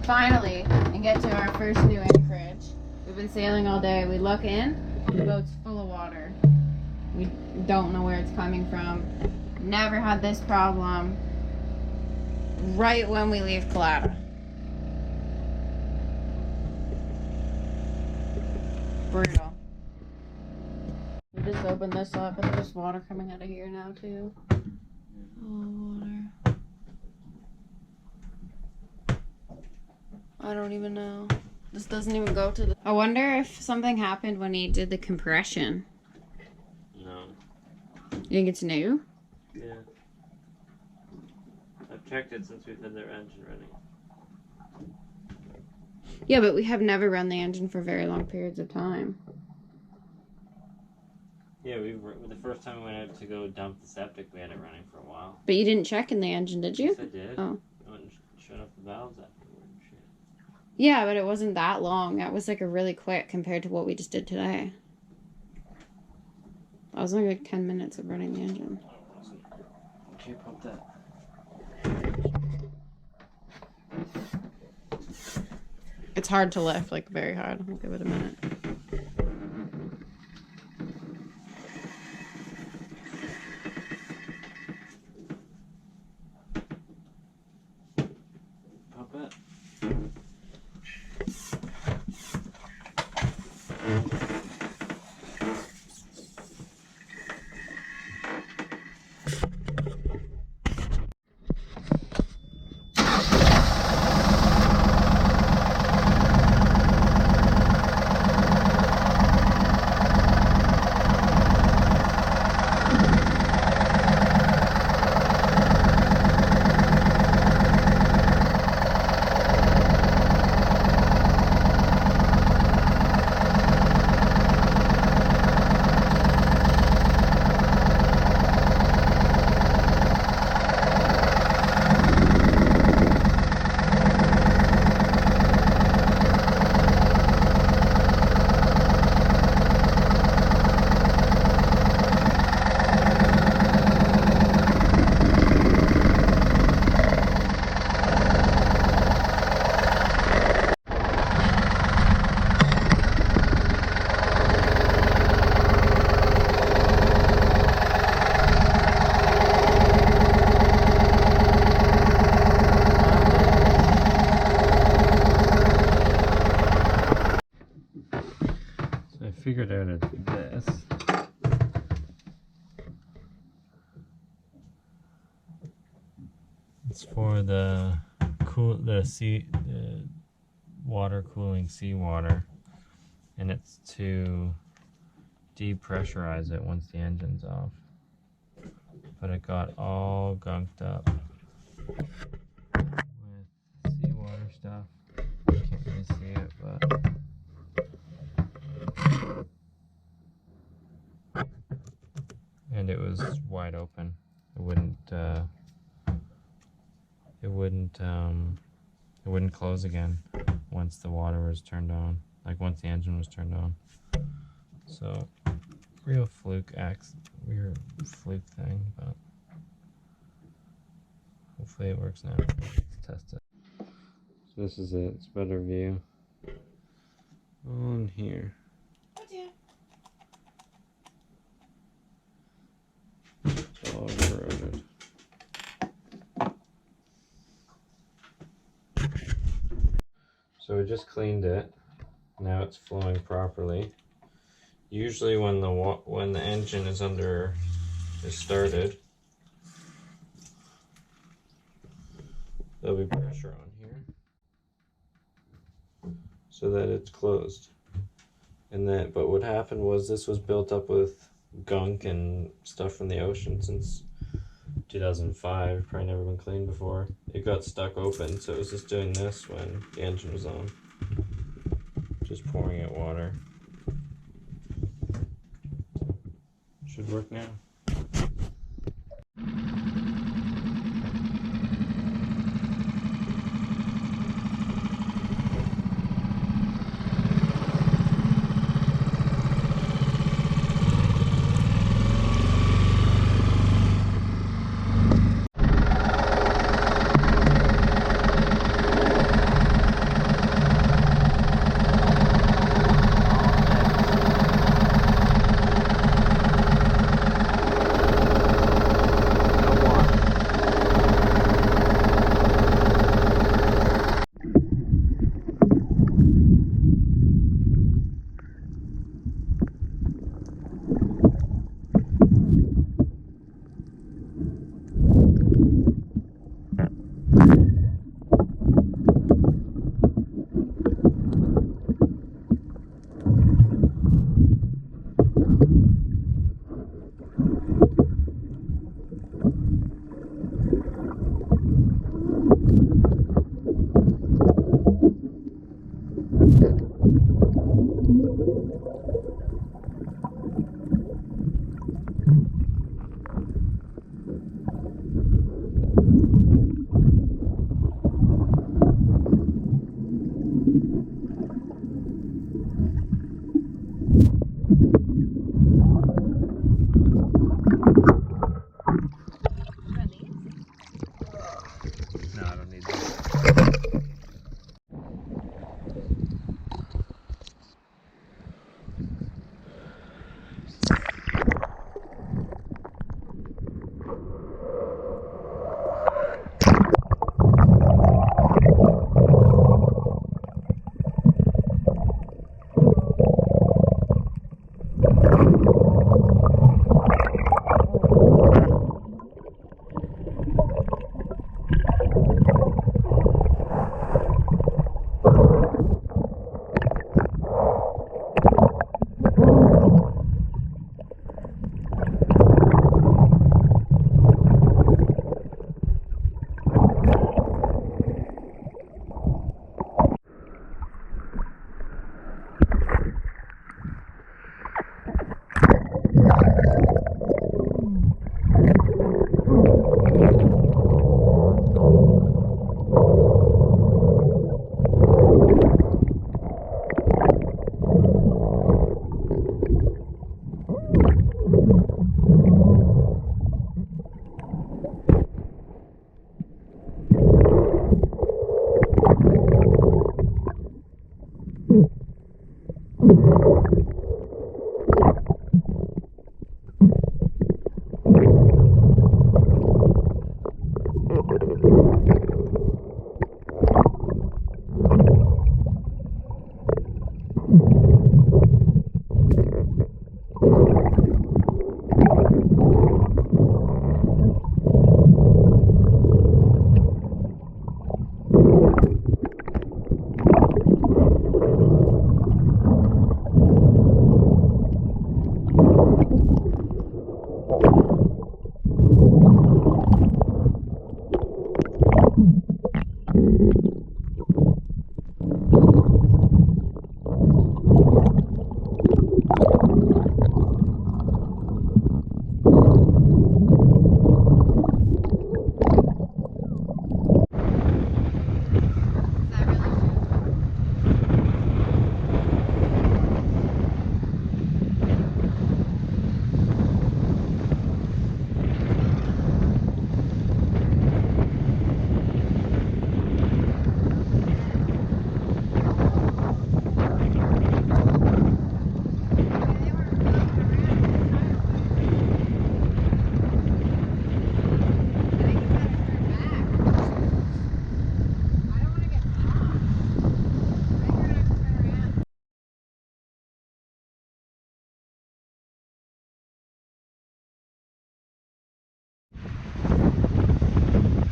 finally and get to our first new anchorage. We've been sailing all day. We look in, the boat's full of water. We don't know where it's coming from. Never had this problem right when we leave Colada. Brutal. We just opened this up and there's water coming out of here now too. Oh, water. I don't even know. This doesn't even go to the... I wonder if something happened when he did the compression. No. You think it's new? Yeah. I've checked it since we've had their engine running. Yeah, but we have never run the engine for very long periods of time. Yeah, the first time we went out to go dump the septic, we had it running for a while. But you didn't check in the engine, did you? Yes, I did. Oh. I went and shut off the valves afterward and shit. Yeah, but it wasn't that long. That was like a really quick compared to what we just did today. That was only like 10 minutes of running the engine. Oh, it wasn't. Okay, pump that. It's hard to lift, like very hard. I'll give it a minute. Pump it. Figured out it's this. It's for the water cooling seawater, and it's to depressurize it once the engine's off. But it got all gunked up with seawater stuff. You can't really see it, but and it was wide open. It wouldn't close again once the water was turned on, like once the engine was turned on. So weird fluke thing, but hopefully it works now. Let's test it. So this is it. It's a better view on here. It's all corroded. So we just cleaned it. Now it's flowing properly. Usually when the engine is started, there'll be pressure on here so that it's closed. But what happened was this was built up with gunk and stuff from the ocean since 2005, probably never been cleaned before. It got stuck open, so it was just doing this when the engine was on. Just pouring out water. Should work now.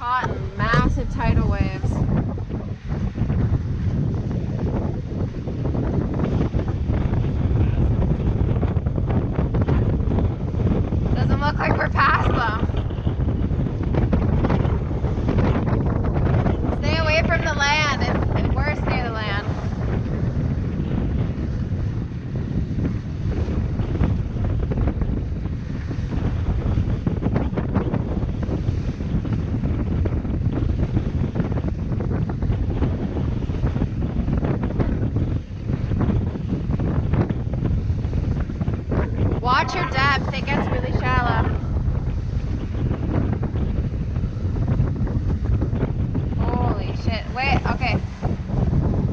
Caught in massive tidal waves. Doesn't look like we're past them. Stay away from the land. It's worse near the land. Watch your depth, it gets really shallow. Holy shit. Wait, okay.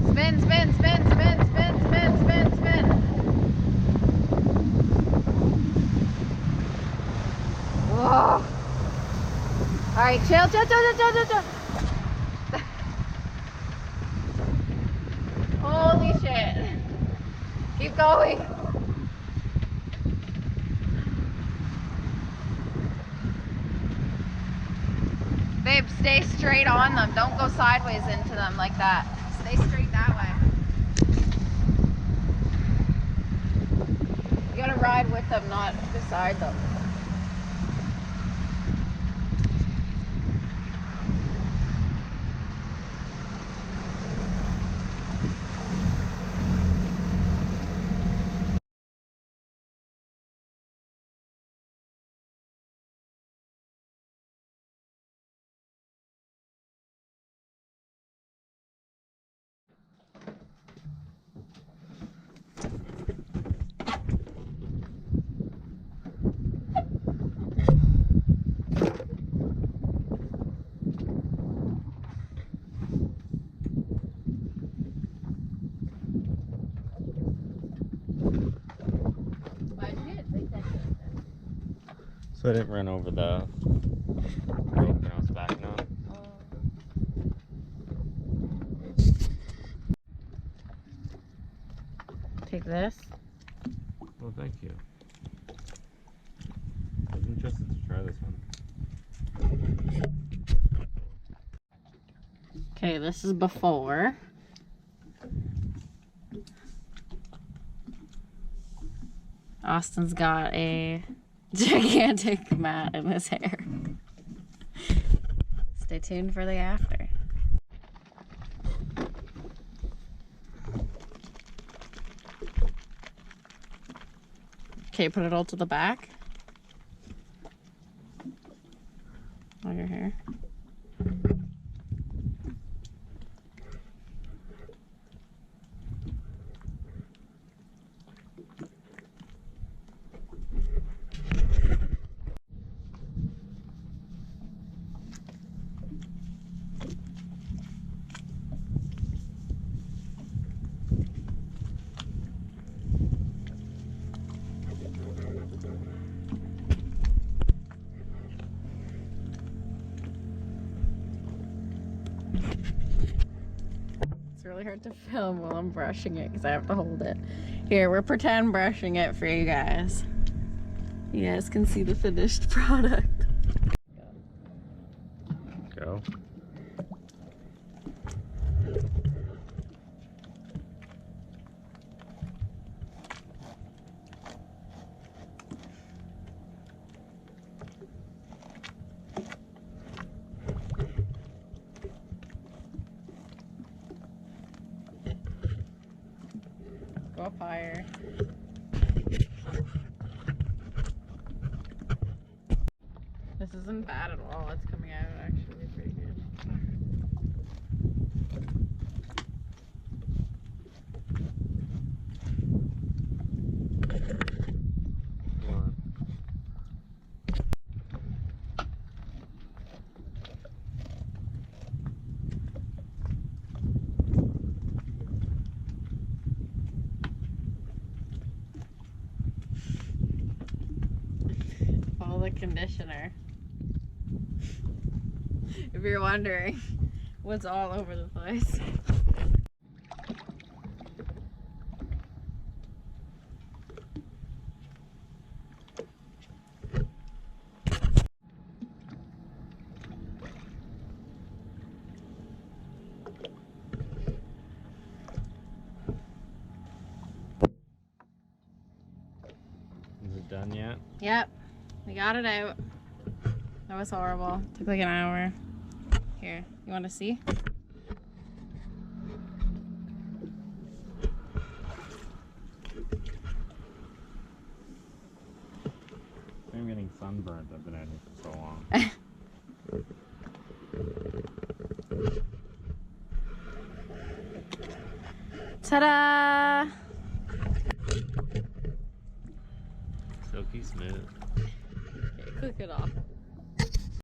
Spin, spin, spin, spin, spin, spin, spin, spin. Whoa. Alright, chill, chill, chill, chill, chill, chill. Holy shit. Keep going. Babe, stay straight on them. Don't go sideways into them like that. Stay straight that way. You gotta ride with them, not beside them. So I didn't run over the rope when I was backing on. Take this. Well, thank you. I was interested to try this one. Okay, this is before. Austin's got a gigantic mat in his hair. Stay tuned for the after. Okay, put it all to the back. On your hair. It's really hard to film while I'm brushing it because I have to hold it. Here, we're pretend brushing it for you guys. You guys can see the finished product. Go. Go up higher. This isn't bad at all. It's coming out actually pretty good. Come on. Follow the conditioner. If you're wondering what's all over the place. Is it done yet? Yep, we got it out. That was horrible. Took like an hour. Here, you want to see? I'm getting sunburned. I've been at it for so long. Ta-da!